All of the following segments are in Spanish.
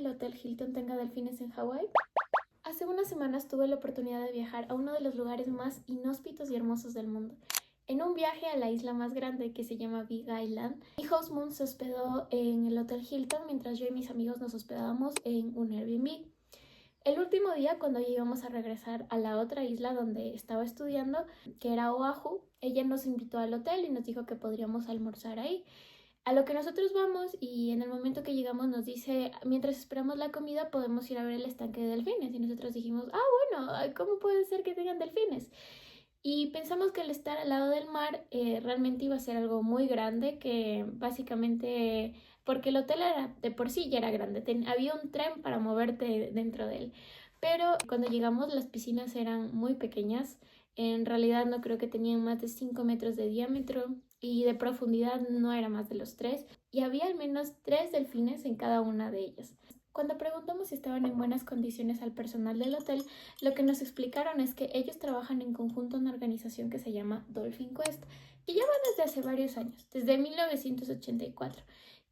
el Hotel Hilton tenga delfines en Hawái? Hace unas semanas tuve la oportunidad de viajar a uno de los lugares más inhóspitos y hermosos del mundo. En un viaje a la isla más grande que se llama Big Island, mi host Moon se hospedó en el Hotel Hilton mientras yo y mis amigos nos hospedábamos en un Airbnb. El último día, cuando íbamos a regresar a la otra isla donde estaba estudiando, que era Oahu, ella nos invitó al hotel y nos dijo que podríamos almorzar ahí. A lo que nosotros vamos y en el momento que llegamos nos dice, mientras esperamos la comida podemos ir a ver el estanque de delfines. Y nosotros dijimos, bueno, ¿cómo puede ser que tengan delfines? Y pensamos que al estar al lado del mar realmente iba a ser algo muy grande, que básicamente, porque el hotel era de por sí ya era grande, había un tren para moverte dentro de él. Pero cuando llegamos las piscinas eran muy pequeñas, en realidad no creo que tenían más de 5 metros de diámetro y de profundidad no era más de los 3, y había al menos 3 delfines en cada una de ellas. Cuando preguntamos si estaban en buenas condiciones al personal del hotel, lo que nos explicaron es que ellos trabajan en conjunto en una organización que se llama Dolphin Quest, que ya va desde hace varios años, desde 1984.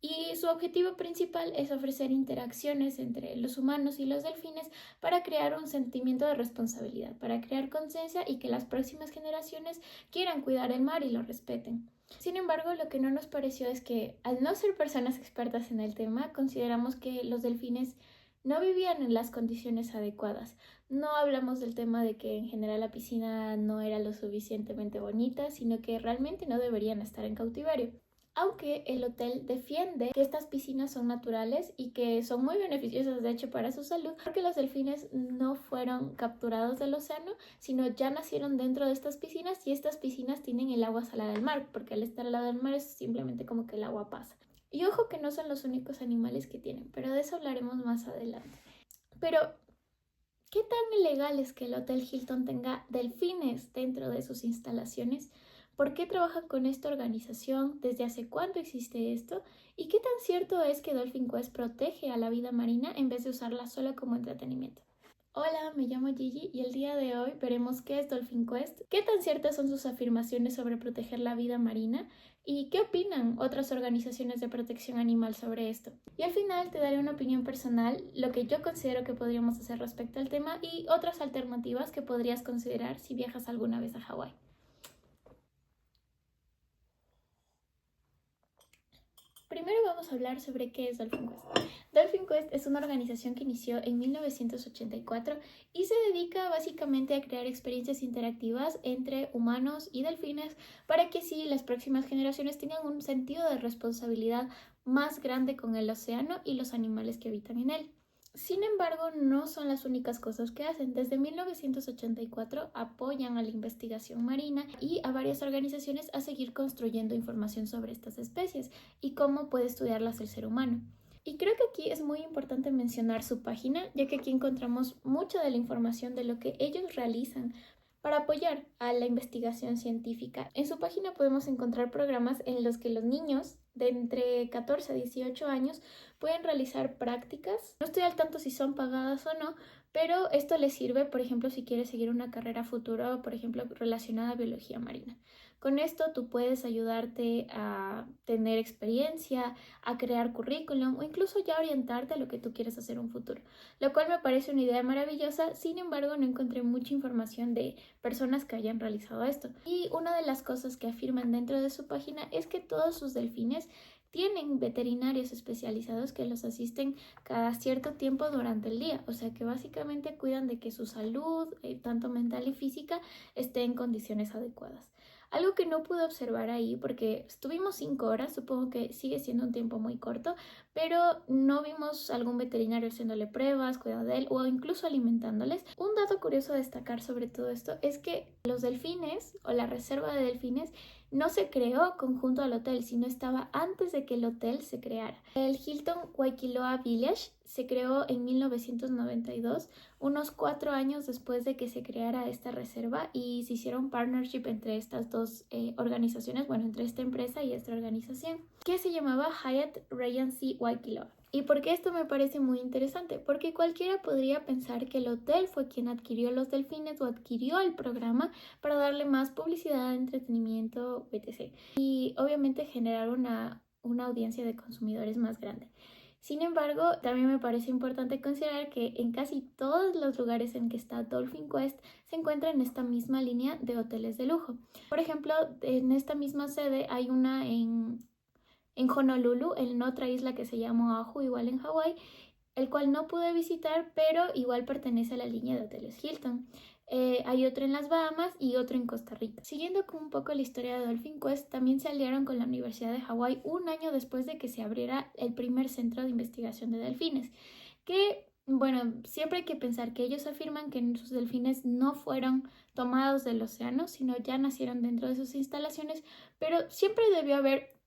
Y su objetivo principal es ofrecer interacciones entre los humanos y los delfines para crear un sentimiento de responsabilidad, para crear conciencia y que las próximas generaciones quieran cuidar el mar y lo respeten. Sin embargo, lo que no nos pareció es que, al no ser personas expertas en el tema, consideramos que los delfines no vivían en las condiciones adecuadas. No hablamos del tema de que en general la piscina no era lo suficientemente bonita, sino que realmente no deberían estar en cautiverio. Aunque el hotel defiende que estas piscinas son naturales y que son muy beneficiosas de hecho para su salud, porque los delfines no fueron capturados del océano, sino ya nacieron dentro de estas piscinas, y estas piscinas tienen el agua salada del mar, porque al estar al lado del mar es simplemente como que el agua pasa. Y ojo que no son los únicos animales que tienen, pero de eso hablaremos más adelante. Pero, ¿qué tan ilegal es que el Hotel Hilton tenga delfines dentro de sus instalaciones? ¿Por qué trabajan con esta organización? ¿Desde hace cuánto existe esto? ¿Y qué tan cierto es que Dolphin Quest protege a la vida marina en vez de usarla solo como entretenimiento? Hola, me llamo Gigi y el día de hoy veremos qué es Dolphin Quest, qué tan ciertas son sus afirmaciones sobre proteger la vida marina y qué opinan otras organizaciones de protección animal sobre esto. Y al final te daré una opinión personal, lo que yo considero que podríamos hacer respecto al tema y otras alternativas que podrías considerar si viajas alguna vez a Hawái. Primero vamos a hablar sobre qué es Dolphin Quest. Dolphin Quest es una organización que inició en 1984 y se dedica básicamente a crear experiencias interactivas entre humanos y delfines para que así las próximas generaciones tengan un sentido de responsabilidad más grande con el océano y los animales que habitan en él. Sin embargo, no son las únicas cosas que hacen. Desde 1984 apoyan a la investigación marina y a varias organizaciones a seguir construyendo información sobre estas especies y cómo puede estudiarlas el ser humano. Y creo que aquí es muy importante mencionar su página, ya que aquí encontramos mucha de la información de lo que ellos realizan para apoyar a la investigación científica. En su página podemos encontrar programas en los que los niños de entre 14 a 18 años pueden realizar prácticas. No estoy al tanto si son pagadas o no, pero esto les sirve, por ejemplo, si quieres seguir una carrera futura, por ejemplo, relacionada a biología marina. Con esto tú puedes ayudarte a tener experiencia, a crear currículum o incluso ya orientarte a lo que tú quieres hacer en un futuro, lo cual me parece una idea maravillosa. Sin embargo, no encontré mucha información de personas que hayan realizado esto. Y una de las cosas que afirman dentro de su página es que todos sus delfines tienen veterinarios especializados que los asisten cada cierto tiempo durante el día, o sea que básicamente cuidan de que su salud, tanto mental y física, esté en condiciones adecuadas. Algo que no pude observar ahí porque estuvimos 5 horas, supongo que sigue siendo un tiempo muy corto, pero no vimos algún veterinario haciéndole pruebas, cuidando de él o incluso alimentándoles. Un dato curioso a destacar sobre todo esto es que los delfines o la reserva de delfines no se creó conjunto al hotel, sino estaba antes de que el hotel se creara. El Hilton Waikiloa Village se creó en 1992, unos 4 años después de que se creara esta reserva, y se hicieron partnership entre estas dos organizaciones, bueno, entre esta empresa y esta organización, que se llamaba Hyatt Regency Waikiloa. ¿Y por qué esto me parece muy interesante? Porque cualquiera podría pensar que el hotel fue quien adquirió los delfines o adquirió el programa para darle más publicidad, entretenimiento, etc. Y obviamente generar una audiencia de consumidores más grande. Sin embargo, también me parece importante considerar que en casi todos los lugares en que está Dolphin Quest se encuentra en esta misma línea de hoteles de lujo. Por ejemplo, en esta misma sede hay una en Honolulu, en otra isla que se llama Oahu, igual en Hawái, el cual no pude visitar, pero igual pertenece a la línea de hoteles Hilton. Hay otro en las Bahamas y otro en Costa Rica. Siguiendo con un poco la historia de Dolphin Quest, también se aliaron con la Universidad de Hawái un año después de que se abriera el primer centro de investigación de delfines, que bueno, siempre hay que pensar que ellos afirman que sus delfines no fueron tomados del océano, sino ya nacieron dentro de sus instalaciones, pero siempre debió haber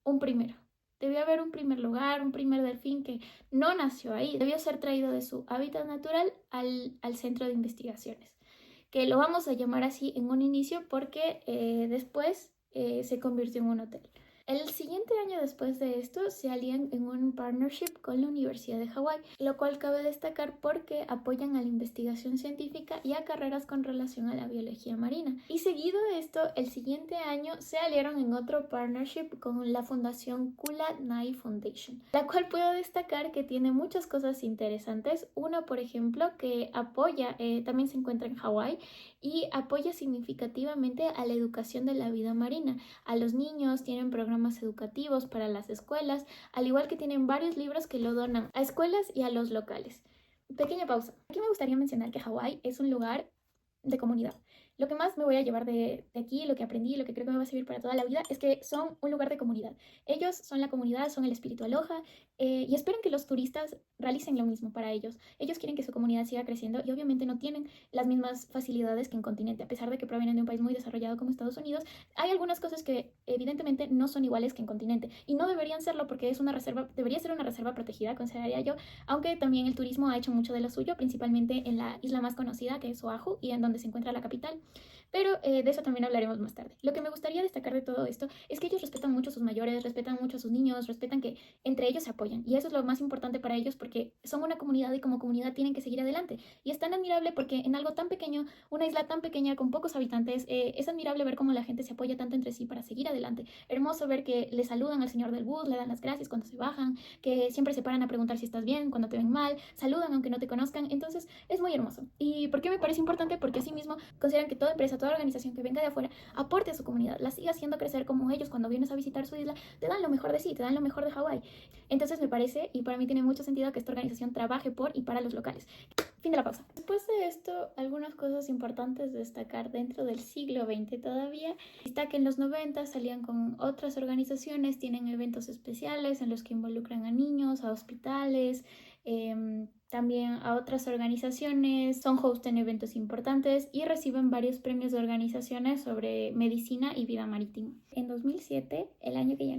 un primero. Debió haber un primer lugar, un primer delfín que no nació ahí. Debió ser traído de su hábitat natural al centro de investigaciones, que lo vamos a llamar así en un inicio porque después se convirtió en un hotel. El siguiente año después de esto se alían en un partnership con la Universidad de Hawái, lo cual cabe destacar porque apoyan a la investigación científica y a carreras con relación a la biología marina. Y seguido de esto, el siguiente año se aliaron en otro partnership con la fundación Kula Nai Foundation, la cual puedo destacar que tiene muchas cosas interesantes. Una, por ejemplo, que apoya, también se encuentra en Hawái, y apoya significativamente a la educación de la vida marina. A los niños tienen programas educativos para las escuelas, al igual que tienen varios libros que lo donan a escuelas y a los locales. Pequeña pausa. Aquí me gustaría mencionar que Hawái es un lugar de comunidad. Lo que más me voy a llevar de aquí, lo que aprendí, lo que creo que me va a servir para toda la vida, es que son un lugar de comunidad. Ellos son la comunidad, son el espíritu aloha, y esperan que los turistas realicen lo mismo para ellos. Ellos quieren que su comunidad siga creciendo y obviamente no tienen las mismas facilidades que en continente. A pesar de que provienen de un país muy desarrollado como Estados Unidos, hay algunas cosas que evidentemente no son iguales que en continente y no deberían serlo porque es una reserva, debería ser una reserva protegida, consideraría yo, aunque también el turismo ha hecho mucho de lo suyo, principalmente en la isla más conocida que es Oahu y en donde se encuentra la capital. Pero de eso también hablaremos más tarde. Lo que me gustaría destacar de todo esto es que ellos respetan mucho a sus mayores, respetan mucho a sus niños, respetan que entre ellos se apoyan. Y eso es lo más importante para ellos porque son una comunidad y como comunidad tienen que seguir adelante. Y es tan admirable porque en algo tan pequeño, una isla tan pequeña con pocos habitantes, es admirable ver cómo la gente se apoya tanto entre sí para seguir adelante. Hermoso ver que le saludan al señor del bus, le dan las gracias cuando se bajan, que siempre se paran a preguntar si estás bien, cuando te ven mal, saludan aunque no te conozcan. Entonces es muy hermoso. ¿Y por qué me parece importante? Porque asimismo consideran que toda empresa, toda organización que venga de afuera aporte a su comunidad, la siga haciendo crecer como ellos cuando vienes a visitar su isla, te dan lo mejor de sí, te dan lo mejor de Hawái. Entonces me parece, y para mí tiene mucho sentido que esta organización trabaje por y para los locales. Fin de la pausa. Después de esto, algunas cosas importantes de destacar dentro del siglo XX todavía. Está que en los 90 salían con otras organizaciones, tienen eventos especiales en los que involucran a niños, a hospitales, también a otras organizaciones, son host en eventos importantes y reciben varios premios de organizaciones sobre medicina y vida marítima. En 2007, el año que yo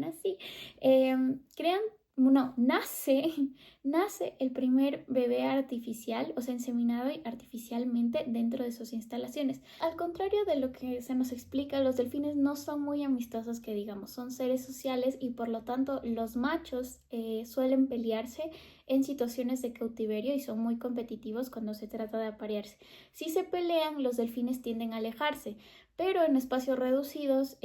nací, nace el primer bebé artificial, o sea, inseminado artificialmente dentro de sus instalaciones. Al contrario de lo que se nos explica, los delfines no son muy amistosos, que digamos, son seres sociales y por lo tanto los machos suelen pelearse en situaciones de cautiverio y son muy competitivos cuando se trata de aparearse. Si se pelean, los delfines tienden a alejarse, pero en espacios reducidos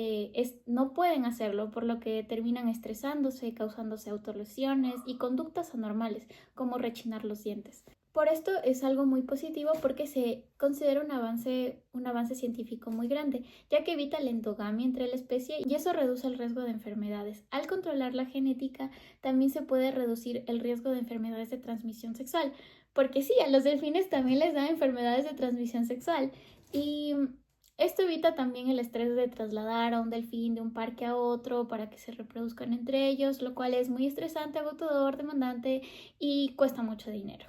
no pueden hacerlo, por lo que terminan estresándose, causándose autolesiones y conductas anormales, como rechinar los dientes. Por esto es algo muy positivo porque se considera un avance científico muy grande, ya que evita la endogamia entre la especie y eso reduce el riesgo de enfermedades. Al controlar la genética, también se puede reducir el riesgo de enfermedades de transmisión sexual, porque sí, a los delfines también les dan enfermedades de transmisión sexual y esto evita también el estrés de trasladar a un delfín de un parque a otro para que se reproduzcan entre ellos, lo cual es muy estresante, agotador, demandante y cuesta mucho dinero.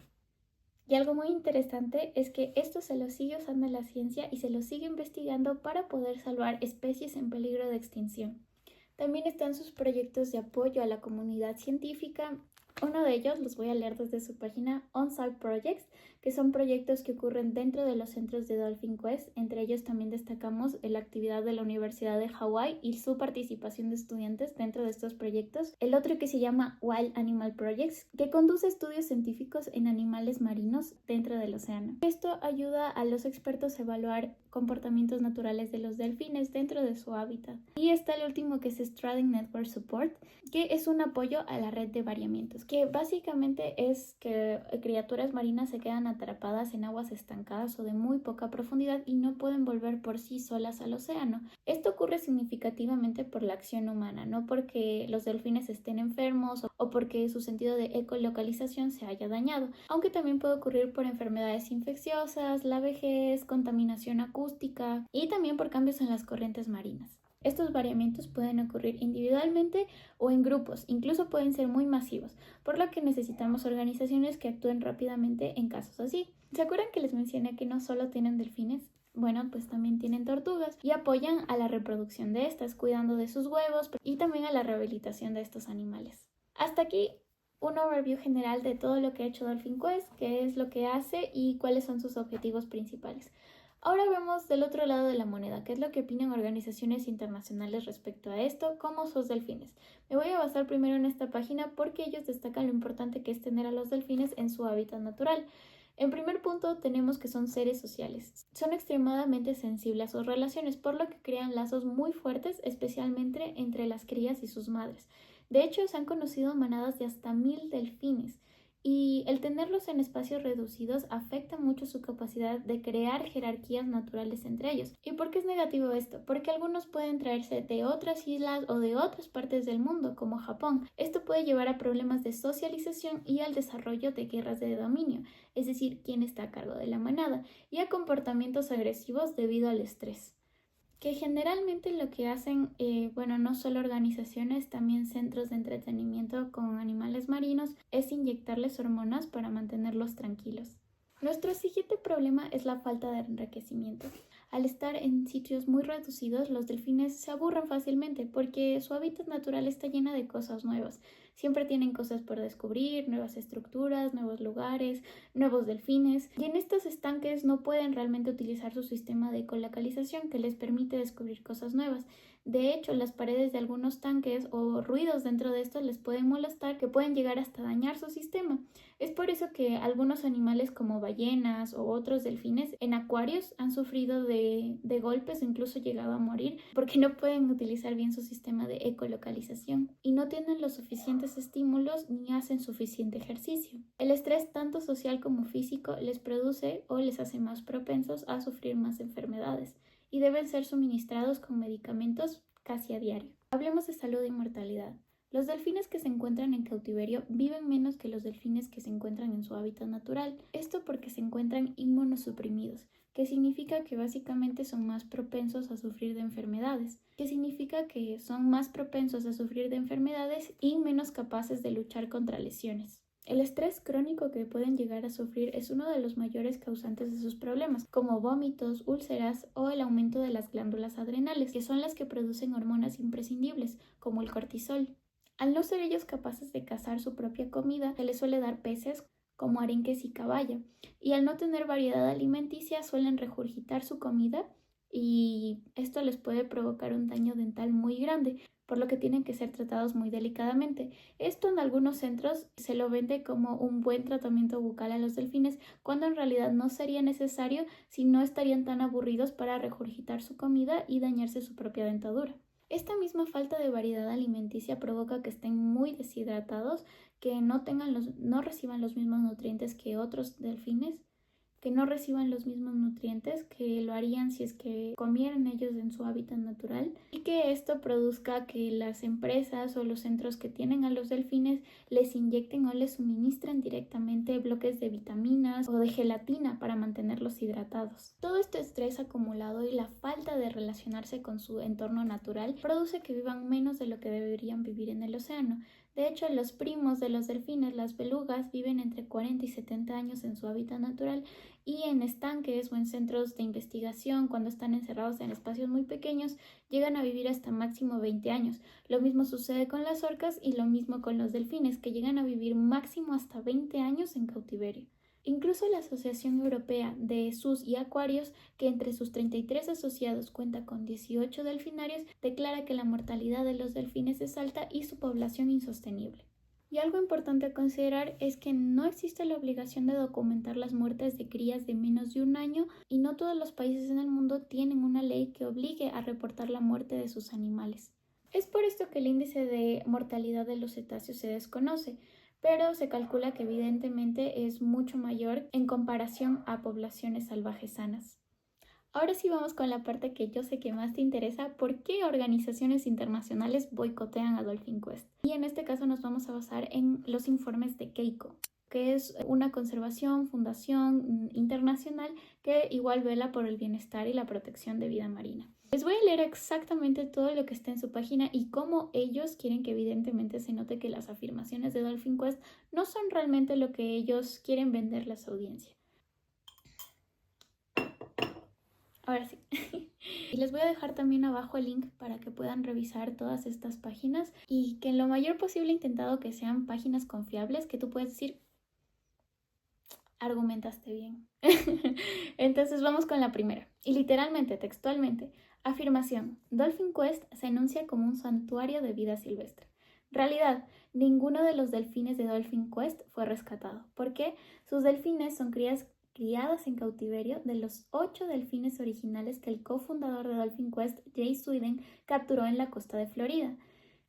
Y algo muy interesante es que esto se lo sigue usando en la ciencia y se lo sigue investigando para poder salvar especies en peligro de extinción. También están sus proyectos de apoyo a la comunidad científica. Uno de ellos los voy a leer desde su página On-Site Projects, que son proyectos que ocurren dentro de los centros de Dolphin Quest. Entre ellos también destacamos la actividad de la Universidad de Hawái y su participación de estudiantes dentro de estos proyectos. El otro que se llama Wild Animal Projects, que conduce estudios científicos en animales marinos dentro del océano. Esto ayuda a los expertos a evaluar comportamientos naturales de los delfines dentro de su hábitat. Y está el último, que es Strading Network Support, que es un apoyo a la red de variamientos. que básicamente es que criaturas marinas se quedan atrapadas en aguas estancadas o de muy poca profundidad y no pueden volver por sí solas al océano. Esto ocurre significativamente por la acción humana, no porque los delfines estén enfermos o porque su sentido de ecolocalización se haya dañado, aunque también puede ocurrir por enfermedades infecciosas, la vejez, contaminación acústica y también por cambios en las corrientes marinas. Estos variamientos pueden ocurrir individualmente o en grupos, incluso pueden ser muy masivos, por lo que necesitamos organizaciones que actúen rápidamente en casos así. ¿Se acuerdan que les mencioné que no solo tienen delfines? Bueno, pues también tienen tortugas y apoyan a la reproducción de estas, cuidando de sus huevos y también a la rehabilitación de estos animales. Hasta aquí un overview general de todo lo que ha hecho Dolphin Quest, qué es lo que hace y cuáles son sus objetivos principales. Ahora vemos del otro lado de la moneda, qué es lo que opinan organizaciones internacionales respecto a esto, como sus delfines. Me voy a basar primero en esta página porque ellos destacan lo importante que es tener a los delfines en su hábitat natural. En primer punto tenemos que son seres sociales. Son extremadamente sensibles a sus relaciones, por lo que crean lazos muy fuertes, especialmente entre las crías y sus madres. De hecho, se han conocido manadas de hasta 1000 delfines. Y el tenerlos en espacios reducidos afecta mucho su capacidad de crear jerarquías naturales entre ellos. ¿Y por qué es negativo esto? Porque algunos pueden traerse de otras islas o de otras partes del mundo, como Japón. Esto puede llevar a problemas de socialización y al desarrollo de guerras de dominio, es decir, quién está a cargo de la manada, y a comportamientos agresivos debido al estrés. Que generalmente lo que hacen, no solo organizaciones, también centros de entretenimiento con animales marinos, es inyectarles hormonas para mantenerlos tranquilos. Nuestro siguiente problema es la falta de enriquecimiento. Al estar en sitios muy reducidos, los delfines se aburren fácilmente porque su hábitat natural está lleno de cosas nuevas. Siempre tienen cosas por descubrir, nuevas estructuras, nuevos lugares, nuevos delfines. Y en estos estanques no pueden realmente utilizar su sistema de ecolocalización que les permite descubrir cosas nuevas. De hecho, las paredes de algunos tanques o ruidos dentro de estos les pueden molestar, que pueden llegar hasta dañar su sistema. Es por eso que algunos animales como ballenas o otros delfines en acuarios han sufrido de golpes o incluso llegado a morir porque no pueden utilizar bien su sistema de ecolocalización y no tienen los suficientes estímulos ni hacen suficiente ejercicio. El estrés tanto social como físico les produce o les hace más propensos a sufrir más enfermedades y deben ser suministrados con medicamentos casi a diario. Hablemos de salud y mortalidad. Los delfines que se encuentran en cautiverio viven menos que los delfines que se encuentran en su hábitat natural. Esto porque se encuentran inmunosuprimidos, que significa que básicamente son más propensos a sufrir de enfermedades, y menos capaces de luchar contra lesiones. El estrés crónico que pueden llegar a sufrir es uno de los mayores causantes de sus problemas, como vómitos, úlceras o el aumento de las glándulas adrenales, que son las que producen hormonas imprescindibles, como el cortisol. Al no ser ellos capaces de cazar su propia comida, se les suele dar peces como arenques y caballa, y al no tener variedad alimenticia suelen regurgitar su comida y esto les puede provocar un daño dental muy grande, por lo que tienen que ser tratados muy delicadamente. Esto en algunos centros se lo vende como un buen tratamiento bucal a los delfines, cuando en realidad no sería necesario si no estarían tan aburridos para regurgitar su comida y dañarse su propia dentadura. Esta misma falta de variedad alimenticia provoca que estén muy deshidratados, que no reciban los mismos nutrientes que otros delfines, que no reciban los mismos nutrientes que lo harían si es que comieran ellos en su hábitat natural, y que esto produzca que las empresas o los centros que tienen a los delfines les inyecten o les suministren directamente bloques de vitaminas o de gelatina para mantenerlos hidratados. Todo este estrés acumulado y la falta de relacionarse con su entorno natural produce que vivan menos de lo que deberían vivir en el océano. De hecho, los primos de los delfines, las belugas, viven entre 40 y 70 años en su hábitat natural, y en estanques o en centros de investigación, cuando están encerrados en espacios muy pequeños, llegan a vivir hasta máximo 20 años. Lo mismo sucede con las orcas y lo mismo con los delfines, que llegan a vivir máximo hasta 20 años en cautiverio. Incluso la Asociación Europea de Zoos y Acuarios, que entre sus 33 asociados cuenta con 18 delfinarios, declara que la mortalidad de los delfines es alta y su población insostenible. Y algo importante a considerar es que no existe la obligación de documentar las muertes de crías de menos de un año, y no todos los países en el mundo tienen una ley que obligue a reportar la muerte de sus animales. Es por esto que el índice de mortalidad de los cetáceos se desconoce, pero se calcula que evidentemente es mucho mayor en comparación a poblaciones salvajes sanas. Ahora sí vamos con la parte que yo sé que más te interesa: ¿por qué organizaciones internacionales boicotean a Dolphin Quest? Y en este caso nos vamos a basar en los informes de Keiko, que es una fundación internacional que igual vela por el bienestar y la protección de vida marina. Les voy a leer exactamente todo lo que está en su página y cómo ellos quieren que evidentemente se note que las afirmaciones de Dolphin Quest no son realmente lo que ellos quieren venderle a su audiencia. Ahora sí. Y les voy a dejar también abajo el link para que puedan revisar todas estas páginas y que en lo mayor posible he intentado que sean páginas confiables, que tú puedes decir, argumentaste bien. Entonces vamos con la primera. Y literalmente, textualmente, afirmación: Dolphin Quest se enuncia como un santuario de vida silvestre. Realidad: ninguno de los delfines de Dolphin Quest fue rescatado. ¿Por qué? Sus delfines son criadas en cautiverio de los 8 delfines originales que el cofundador de Dolphin Quest, Jay Sweden, capturó en la costa de Florida.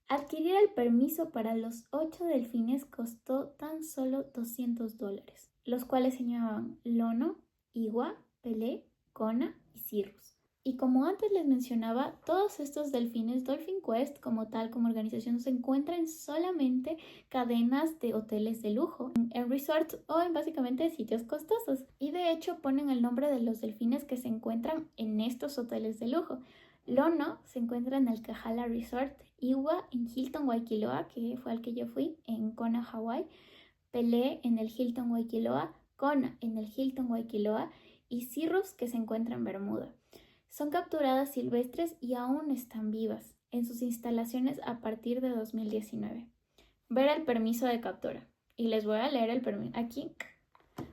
Adquirir el permiso para los 8 delfines costó tan solo $200, los cuales se llamaban Lono, Iwa, Pelé, Kona y Cirrus. Y como antes les mencionaba, todos estos delfines, Dolphin Quest como tal, como organización, se encuentran solamente cadenas de hoteles de lujo, en resorts o en básicamente sitios costosos. Y de hecho ponen el nombre de los delfines que se encuentran en estos hoteles de lujo. Lono se encuentra en el Kahala Resort, Iwa en Hilton Waikiloa, que fue al que yo fui, en Kona, Hawái, Pelé en el Hilton Waikiloa, Kona en el Hilton Waikiloa y Cirrus, que se encuentra en Bermuda. Son capturadas silvestres y aún están vivas en sus instalaciones a partir de 2019. Ver el permiso de captura. Y les voy a leer el permiso. Aquí,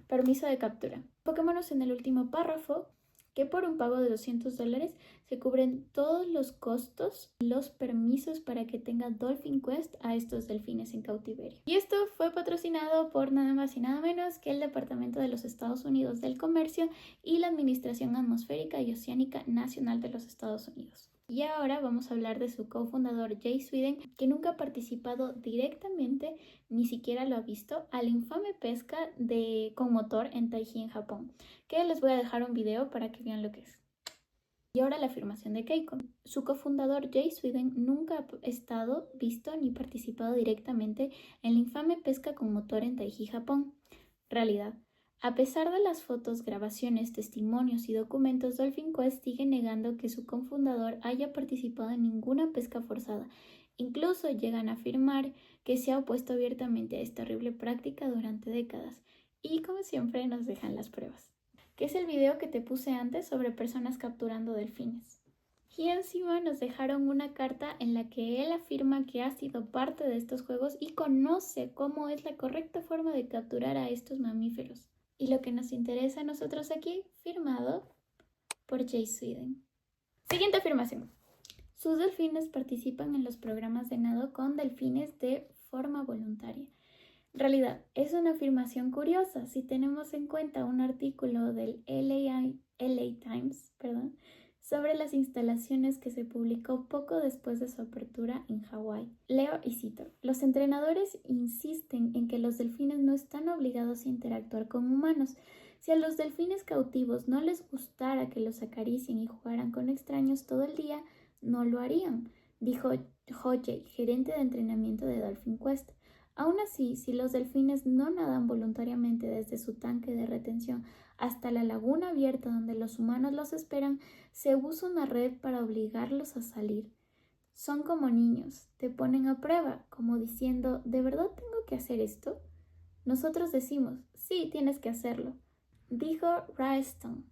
permiso de captura. Pokémonos en el último párrafo que por un pago de $200 se cubren todos los costos y los permisos para que tenga Dolphin Quest a estos delfines en cautiverio. Y esto fue patrocinado por nada más y nada menos que el Departamento de los Estados Unidos del Comercio y la Administración Atmosférica y Oceánica Nacional de los Estados Unidos. Y ahora vamos a hablar de su cofundador Jay Sweden, que nunca ha participado directamente, ni siquiera lo ha visto, a la infame pesca con motor en Taiji, en Japón, que les voy a dejar un video para que vean lo que es. Y ahora la afirmación de Keiko. Su cofundador Jay Sweden nunca ha estado, visto ni participado directamente en la infame pesca con motor en Taiji, Japón. Realidad: a pesar de las fotos, grabaciones, testimonios y documentos, Dolphin Quest sigue negando que su cofundador haya participado en ninguna pesca forzada. Incluso llegan a afirmar que se ha opuesto abiertamente a esta horrible práctica durante décadas. Y como siempre nos dejan las pruebas, que es el video que te puse antes sobre personas capturando delfines. Y encima nos dejaron una carta en la que él afirma que ha sido parte de estos juegos y conoce cómo es la correcta forma de capturar a estos mamíferos. Y lo que nos interesa a nosotros aquí, firmado por Jay Sweden. Siguiente afirmación. Sus delfines participan en los programas de nado con delfines de forma voluntaria. Realidad: es una afirmación curiosa si tenemos en cuenta un artículo del LA Times, sobre las instalaciones que se publicó poco después de su apertura en Hawái. Leo y cito: los entrenadores insisten en que los delfines no están obligados a interactuar con humanos. Si a los delfines cautivos no les gustara que los acaricien y jugaran con extraños todo el día, no lo harían, dijo Ho-Jae, gerente de entrenamiento de Dolphin Quest. Aún así, si los delfines no nadan voluntariamente desde su tanque de retención hasta la laguna abierta donde los humanos los esperan, se usa una red para obligarlos a salir. Son como niños, te ponen a prueba, como diciendo: ¿de verdad tengo que hacer esto? Nosotros decimos: sí, tienes que hacerlo, dijo Raeston.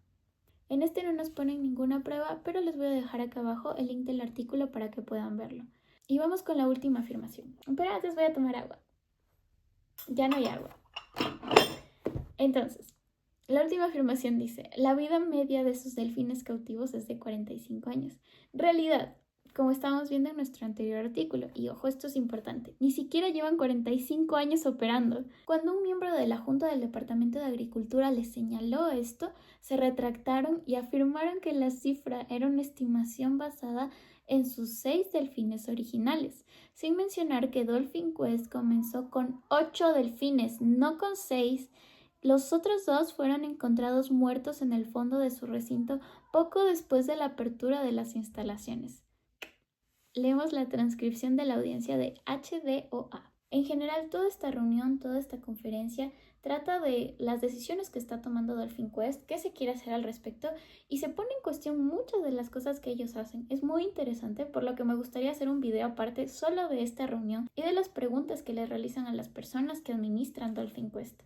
En este no nos ponen ninguna prueba, pero les voy a dejar acá abajo el link del artículo para que puedan verlo. Y vamos con la última afirmación. Pero antes voy a tomar agua. Ya no hay agua. Entonces, la última afirmación dice: la vida media de sus delfines cautivos es de 45 años. Realidad: como estábamos viendo en nuestro anterior artículo. Y ojo, esto es importante, ni siquiera llevan 45 años operando. Cuando un miembro de la Junta del Departamento de Agricultura les señaló esto, se retractaron y afirmaron que la cifra era una estimación basada en sus 6 delfines originales, sin mencionar que Dolphin Quest comenzó con 8 delfines, no con 6. Los otros 2 fueron encontrados muertos en el fondo de su recinto poco después de la apertura de las instalaciones. Leemos la transcripción de la audiencia de HDOA. En general, toda esta reunión, toda esta conferencia trata de las decisiones que está tomando Dolphin Quest, qué se quiere hacer al respecto y se pone en cuestión muchas de las cosas que ellos hacen. Es muy interesante, por lo que me gustaría hacer un video aparte solo de esta reunión y de las preguntas que le realizan a las personas que administran Dolphin Quest.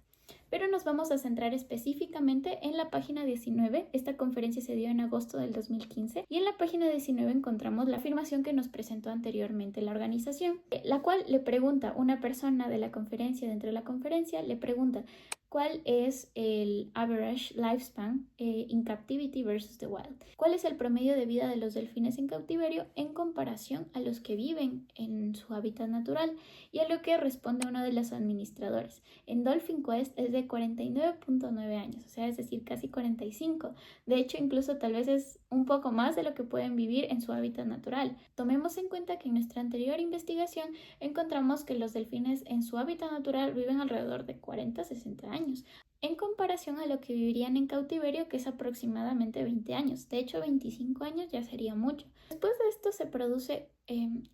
Pero nos vamos a centrar específicamente en la página 19. Esta conferencia se dio en agosto del 2015 y en la página 19 encontramos la afirmación que nos presentó anteriormente la organización, la cual le pregunta una persona de la conferencia, dentro de la conferencia, le pregunta ¿cuál es el average lifespan in captivity versus the wild? ¿Cuál es el promedio de vida de los delfines en cautiverio en comparación a los que viven en su hábitat natural? Y a lo que responde uno de los administradores. En Dolphin Quest es de 49.9 años, o sea, es decir, casi 45. De hecho, incluso tal vez es un poco más de lo que pueden vivir en su hábitat natural. Tomemos en cuenta que en nuestra anterior investigación encontramos que los delfines en su hábitat natural viven alrededor de 40-60 años, en comparación a lo que vivirían en cautiverio, que es aproximadamente 20 años. De hecho, 25 años ya sería mucho. Después de esto se produce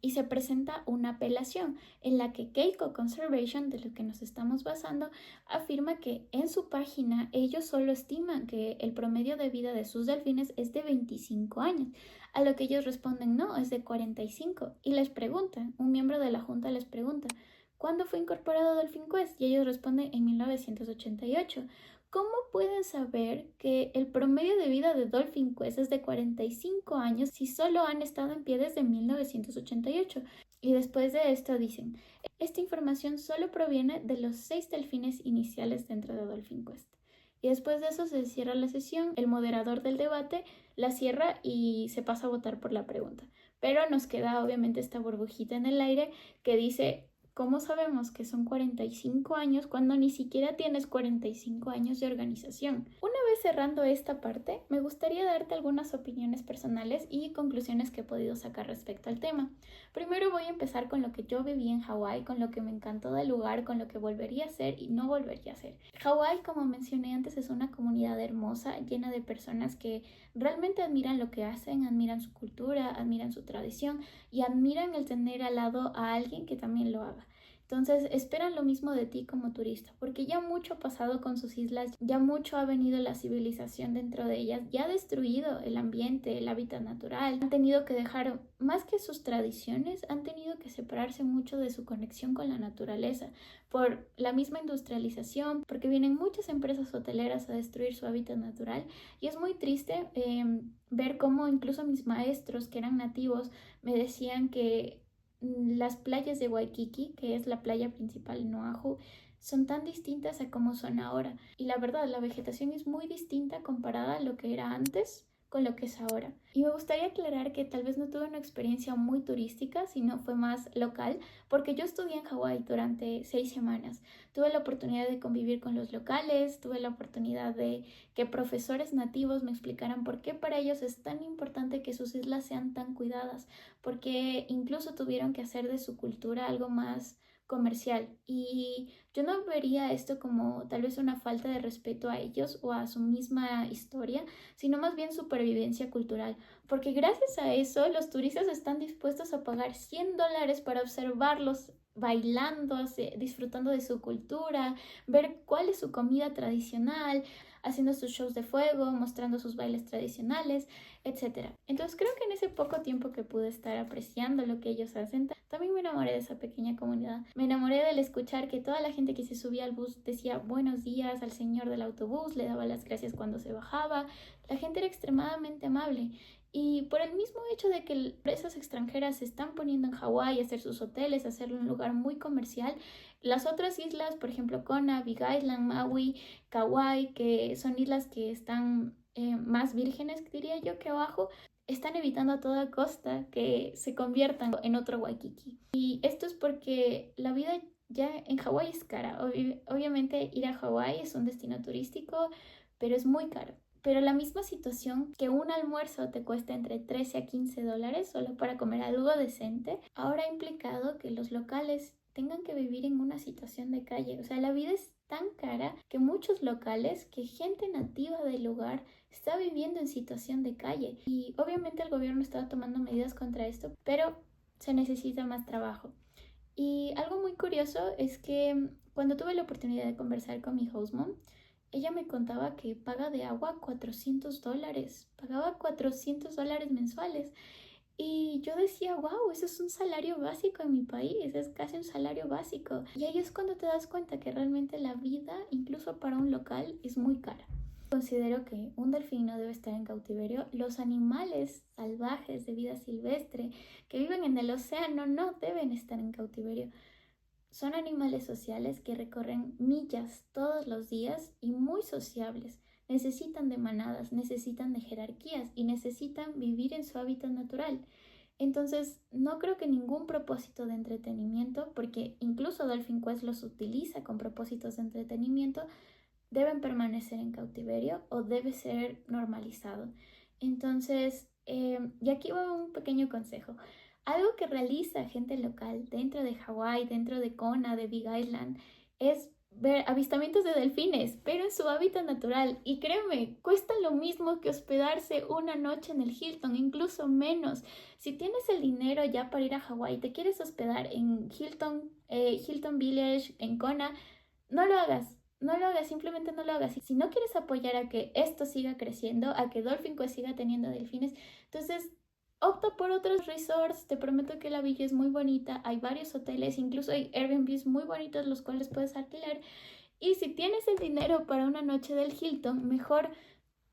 y se presenta una apelación en la que Keiko Conservation, de lo que nos estamos basando, afirma que en su página ellos solo estiman que el promedio de vida de sus delfines es de 25 años, a lo que ellos responden no, es de 45, y les preguntan, un miembro de la junta les pregunta, ¿cuándo fue incorporado Dolphin Quest? Y ellos responden en 1988. ¿Cómo pueden saber que el promedio de vida de Dolphin Quest es de 45 años si solo han estado en pie desde 1988? Y después de esto dicen, esta información solo proviene de los 6 delfines iniciales dentro de Dolphin Quest. Y después de eso se cierra la sesión, el moderador del debate la cierra y se pasa a votar por la pregunta. Pero nos queda obviamente esta burbujita en el aire que dice, ¿cómo sabemos que son 45 años cuando ni siquiera tienes 45 años de organización? Una vez cerrando esta parte, me gustaría darte algunas opiniones personales y conclusiones que he podido sacar respecto al tema. Primero voy a empezar con lo que yo viví en Hawái, con lo que me encantó del lugar, con lo que volvería a hacer y no volvería a hacer. Hawái, como mencioné antes, es una comunidad hermosa, llena de personas que realmente admiran lo que hacen, admiran su cultura, admiran su tradición y admiran el tener al lado a alguien que también lo haga. Entonces esperan lo mismo de ti como turista, porque ya mucho ha pasado con sus islas, ya mucho ha venido la civilización dentro de ellas, ya ha destruido el ambiente, el hábitat natural, han tenido que dejar más que sus tradiciones, han tenido que separarse mucho de su conexión con la naturaleza por la misma industrialización, porque vienen muchas empresas hoteleras a destruir su hábitat natural y es muy triste ver cómo incluso mis maestros que eran nativos me decían que las playas de Waikiki, que es la playa principal en Oahu, son tan distintas a como son ahora. Y la verdad, la vegetación es muy distinta comparada a lo que era antes con lo que es ahora. Y me gustaría aclarar que tal vez no tuve una experiencia muy turística, sino fue más local, porque yo estudié en Hawái durante 6 semanas. Tuve la oportunidad de convivir con los locales, tuve la oportunidad de que profesores nativos me explicaran por qué para ellos es tan importante que sus islas sean tan cuidadas, porque incluso tuvieron que hacer de su cultura algo más comercial y yo no vería esto como tal vez una falta de respeto a ellos o a su misma historia, sino más bien supervivencia cultural, porque gracias a eso los turistas están dispuestos a pagar $100 para observarlos bailando, disfrutando de su cultura, ver cuál es su comida tradicional, haciendo sus shows de fuego, mostrando sus bailes tradicionales, etcétera. Entonces creo que en ese poco tiempo que pude estar apreciando lo que ellos hacen, también me enamoré de esa pequeña comunidad. Me enamoré del escuchar que toda la gente que se subía al bus decía buenos días al señor del autobús, le daba las gracias cuando se bajaba. La gente era extremadamente amable. Y por el mismo hecho de que empresas extranjeras se están poniendo en Hawái a hacer sus hoteles, a hacerlo un lugar muy comercial, las otras islas, por ejemplo, Kona, Big Island, Maui, Kauai, que son islas que están más vírgenes, diría yo, que abajo, están evitando a toda costa que se conviertan en otro Waikiki. Y esto es porque la vida ya en Hawái es cara. Obviamente ir a Hawái es un destino turístico, pero es muy caro. Pero la misma situación que un almuerzo te cuesta entre 13 a 15 dólares solo para comer algo decente, ahora ha implicado que los locales tengan que vivir en una situación de calle. O sea, la vida es tan cara que muchos locales, que gente nativa del lugar, está viviendo en situación de calle. Y obviamente el gobierno está tomando medidas contra esto, pero se necesita más trabajo. Y algo muy curioso es que cuando tuve la oportunidad de conversar con mi host mom, ella me contaba que paga de agua $400, pagaba $400 mensuales. Y yo decía, wow, eso es un salario básico en mi país, es casi un salario básico. Y ahí es cuando te das cuenta que realmente la vida, incluso para un local, es muy cara. Considero que un delfín no debe estar en cautiverio. Los animales salvajes de vida silvestre que viven en el océano no deben estar en cautiverio. Son animales sociales que recorren millas todos los días y muy sociables. Necesitan de manadas, necesitan de jerarquías y necesitan vivir en su hábitat natural. Entonces, no creo que ningún propósito de entretenimiento, porque incluso Dolphin Quest los utiliza con propósitos de entretenimiento, deben permanecer en cautiverio o debe ser normalizado. Entonces, y aquí va un pequeño consejo. Algo que realiza gente local dentro de Hawái, dentro de Kona, de Big Island, es ver avistamientos de delfines, pero en su hábitat natural. Y créeme, cuesta lo mismo que hospedarse una noche en el Hilton, incluso menos. Si tienes el dinero ya para ir a Hawái, te quieres hospedar en Hilton Village, en Kona, no lo hagas. No lo hagas, simplemente no lo hagas. Si no quieres apoyar a que esto siga creciendo, a que Dolphin Quest siga teniendo delfines, entonces opta por otros resorts. Te prometo que la villa es muy bonita. Hay varios hoteles, incluso hay Airbnbs muy bonitos los cuales puedes alquilar. Y si tienes el dinero para una noche del Hilton, mejor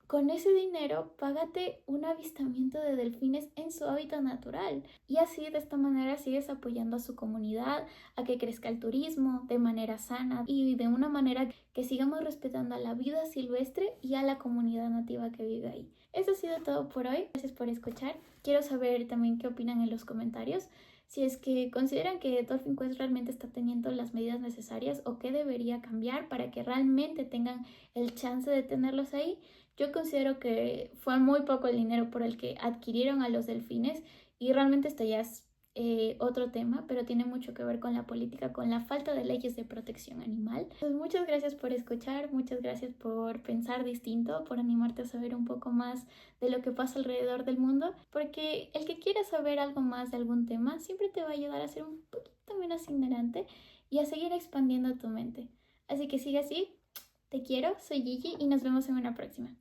con ese dinero, págate un avistamiento de delfines en su hábitat natural. Y así, de esta manera, sigues apoyando a su comunidad, a que crezca el turismo de manera sana y de una manera que sigamos respetando a la vida silvestre y a la comunidad nativa que vive ahí. Eso ha sido todo por hoy. Gracias por escuchar. Quiero saber también qué opinan en los comentarios. Si es que consideran que Dolphin Quest realmente está teniendo las medidas necesarias o qué debería cambiar para que realmente tengan el chance de tenerlos ahí. Yo considero que fue muy poco el dinero por el que adquirieron a los delfines y realmente esto ya es otro tema, pero tiene mucho que ver con la política, con la falta de leyes de protección animal. Entonces, muchas gracias por escuchar, muchas gracias por pensar distinto, por animarte a saber un poco más de lo que pasa alrededor del mundo, porque el que quiera saber algo más de algún tema siempre te va a ayudar a ser un poquito menos ignorante y a seguir expandiendo tu mente. Así que sigue así. Te quiero, soy Gigi y nos vemos en una próxima.